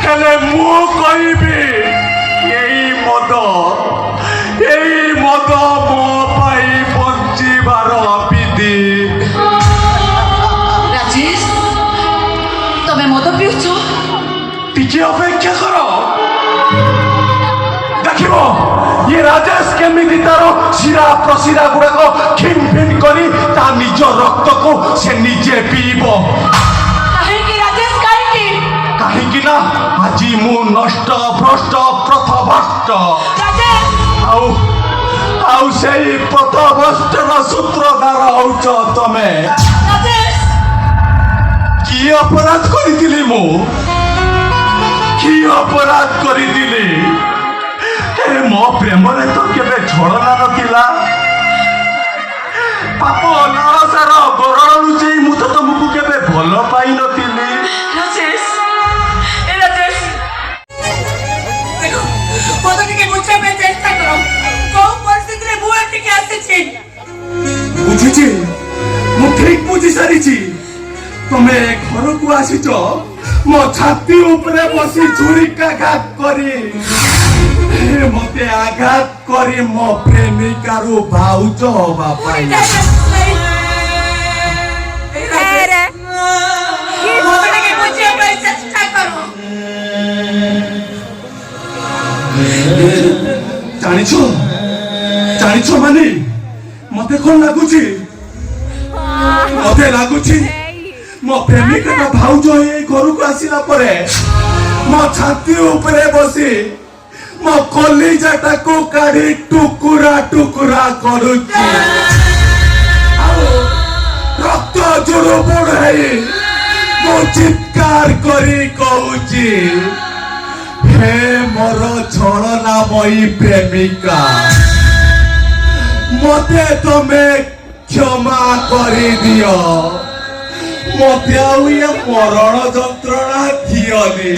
ହେଲେ ମୁଁ କହିବି ଏଇ ମଦ ମୋ ପାଇଁ ବଞ୍ଚିବାର ବିଧି। ରାଜେଶ ତମେ ମଦ ପିଉଛ? ଟିକେ ଅପେକ୍ଷା କର, ଦେଖିବ ଇଏ ରାଜେଶ କେମିତି ତାର ଶିରା ପ୍ରଶିରା ଗୁଡାକ ଖିନ୍ ଫିନ୍ କରି ତା ନିଜ ରକ୍ତକୁ ସେ ନିଜେ ପିଇବ। କାହିଁକି ରାଜେଶ, କାହିଁକି? କାହିଁକି ନା ଆଜି ମୁଁ ନଷ୍ଟ ଭ୍ରଷ୍ଟ ପଥଭ୍ରଷ୍ଟ, ଆଉ ସେଇ ପଥଭ୍ରଷ୍ଟର ସୂତ୍ରଧାର ହଉଛ ତମେ। কি অপরাধ করিଥିଲି ମୁଁ? কি অপরাধ করিଥିଲି? ମୋ ପ୍ରେମରେ ତ କେବେ ଛଳନା ନଥିଲା। ପାପ ଅନାରସାର ଗରଳ ଲୁଚେଇ ମୁଁ ତ ତମକୁ କେବେ ଭଲ ପାଇନଥିଲି। ବୁଝିଛି, ମୁଁ ଠିକ ବୁଝି ସାରିଛି। ତମେ ଘରକୁ ଆସିଛ ମୋ ଛାତି ଉପରେ ବସି ଛୁରିକାଘାତ କରି ମତେ ଆଘାତ କରି ମୋ ପ୍ରେମିକାରୁ ଭାଉଜ ହବା ପାଇଁ। ଜାଣିଛ ମାନେ ମତେ କଣ ଲାଗୁଛି? ମତେ ଲାଗୁଛି ମୋ ପ୍ରେମିକାର ଭାଉଜ ଏଇ ଘରକୁ ଆସିଲା ପରେ ମୋ ଛାତି ଉପରେ ବସି ମୋ କଲିଜାଟାକୁ କାଢି ଟୁକୁରା ଟୁକୁରା କରୁଛି, ଆଉ ରକ୍ତ ଜୁଡୁ ବୁଡ ହେଇ ମୁଁ ଚିତ୍କାର କରି କହୁଛି, ହେ ମୋର ଛଳନାମୟୀ ପ୍ରେମିକା, ମତେ ତମେ କ୍ଷମା କରିଦିଅ। ମତେ ଆଉ ଏ ମରଣ ଯନ୍ତ୍ରଣା ଦିଅନି।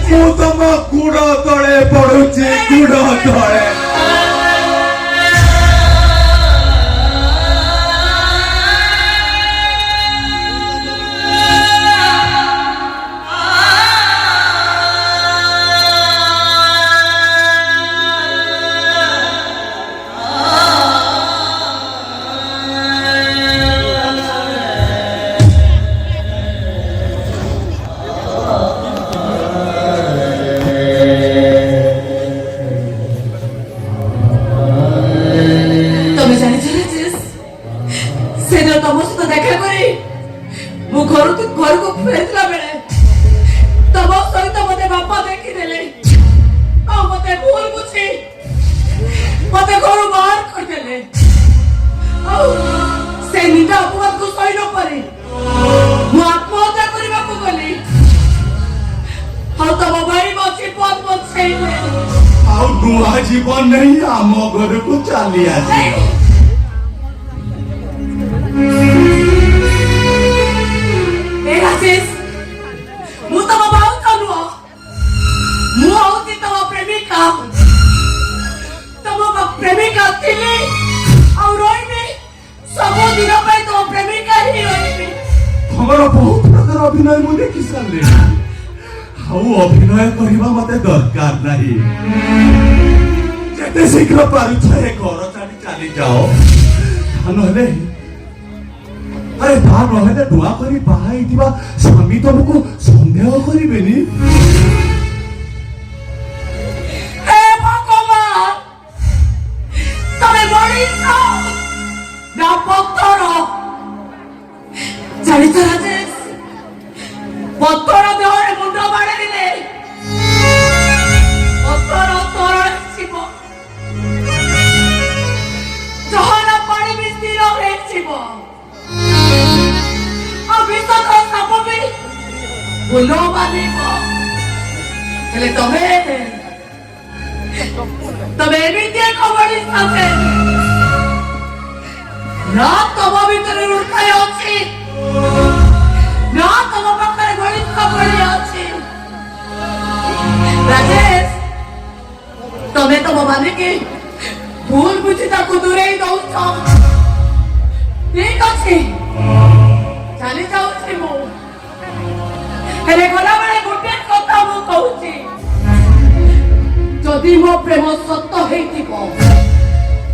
ମୁଁ ତମ ଗୁଡ ତଳେ ପଡୁଛି, ଗୁଡ ତଳେ। ଘରକୁ ଫେରିଲା ବେଳେ ତମ ସହିତ ମତେ ବାପା ଦେଖିଦେଲେ, ଆଉ ମତେ ଭୁଲ ବୁଝି ମତେ ଘରୁ ବାହାର କରିଦେଲେ। ଆଉ ସେ ନିଜ ଅପମାନକୁ ସହି ନ ପାରି ମୁଁ ଆତ୍ମହତ୍ୟା କରିବାକୁ ଗଲି। ଆଉ ତମ ଭାଇ ମୋ ଜୀବନ ବଞ୍ଚେଇଲେ। ଆଉ ନୂଆ ଜୀବନ ନେଇ ଆମ ଘରକୁ ଚାଲି ଆସି। ମୁଁ ତମ ଭାଉଜ ନୁହଁ, ମୁଁ ହଉଛି ତମ ପ୍ରେମିକା। ତମ ପ୍ରେମିକା ଥିଲି ଆଉ ରହିବି, ସବୁଦିନ ପାଇଁ ତମ ପ୍ରେମିକା ହିଁ ରହିବି। ତମର ବହୁତ ପ୍ରକାର ଅଭିନୟ ମୁଁ ଦେଖି ସାରିଲିଣି, ଆଉ ଅଭିନୟ କରିବା ମତେ ଦରକାର ନାହିଁ। ଯେତେ ଶୀଘ୍ର ପାରୁଛ ଏ ଘର ଛାଡି ଚାଲିଯାଅ। ତା ନହେଲେ ନୂଆ କରି ବାହା ହେଇଥିବା ସ୍ୱାମୀ ତମକୁ ସନ୍ଦେହ କରିବେନି। ତମେ ମଣିଷ ନା ପଥର? ଜାଣିଛ ରାଜେଶ, ପଥର ଦେହରେ ମୁଣ୍ଡ ବାଡ଼େଇଲେ ପଥର ତରଳ ଯିବ, ଜହର ପାଣି ବି ସ୍ଥିର ହେଇଯିବ, ଆଉ ବିଷଦ ସାପ ବି ଫୁଲ ବାନ୍ଧିବ। ହେଲେ ତମେ ଏମିତି ଏକ ମଣିଷ ନା ତମ ଭିତରେ ହୃଦୟ ଅଛି, ନା ତମ ପାଖରେ ମଣିଷ ଭଳି ଅଛି। ରାଜେଶ, ତମେ ତମ ମାନିକି ଭୁଲ ବୁଝି ତାକୁ ଦୂରେଇ ଦଉଛ। ଠିକ ଅଛି, ଚାଲି ଯାଉଛି ମୁଁ, ହେଲେ ଗଲାବେଳେ ଗୋଟେ କଥା ମୁଁ କହୁଛି, যদি ମୋ ପ୍ରେମ ସତ ହେଇଥିବ,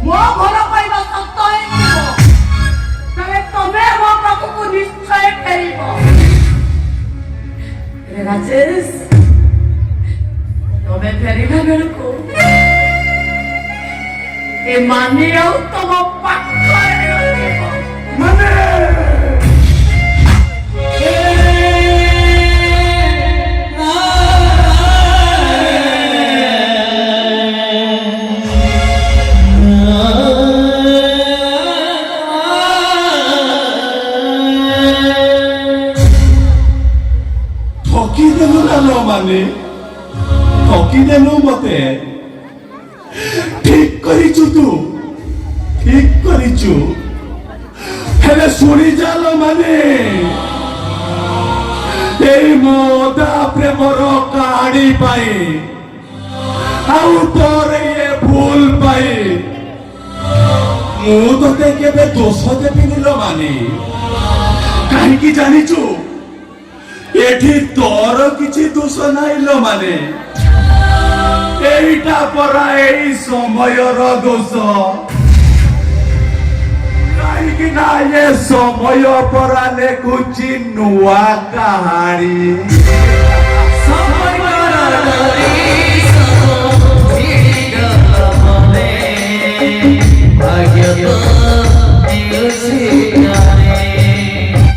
ମୋ ଭଲ ପାଇବା ସତ ହେଇଥିବ, ତାହେଲେ ତମେ ମୋ ପାଖକୁ ନିଶ୍ଚୟ ଫେରିବ। ରାଜେଶ, ତମେ ଫେରିଲା ବେଳକୁ ଏ ମାନି ଆଉ ତମ ପାଖରେ ନଥିବ। ମାନେ ଠକିଦେଲୁ ନା ମାନେ ଠକିଦେଲୁ ମତେ। ଠିକ କରିଛୁ ତୁ, ଠିକ କରିଛୁ। ହେଲେ ଶୁଣି ଚାଲ ମାନେ ଏଇ ମୋ ଅଧା ପ୍ରେମର କାହାଣୀ ପାଇଁ ଆଉ ତୋର ଇଏ ଭୁଲ ପାଇଁ ମୁଁ ତତେ କେବେ ଦୋଷ ଦେବିନି ଲୋ ମାନେ। କାହିଁକି ଜାଣିଛୁ? এটি তোর কিছু দোষ নাই লো মানে এইটা পরা এই সময়ের দোষ। কাহিঁকি না এ সময় পরা লেখুছি নূয়া কাহানি।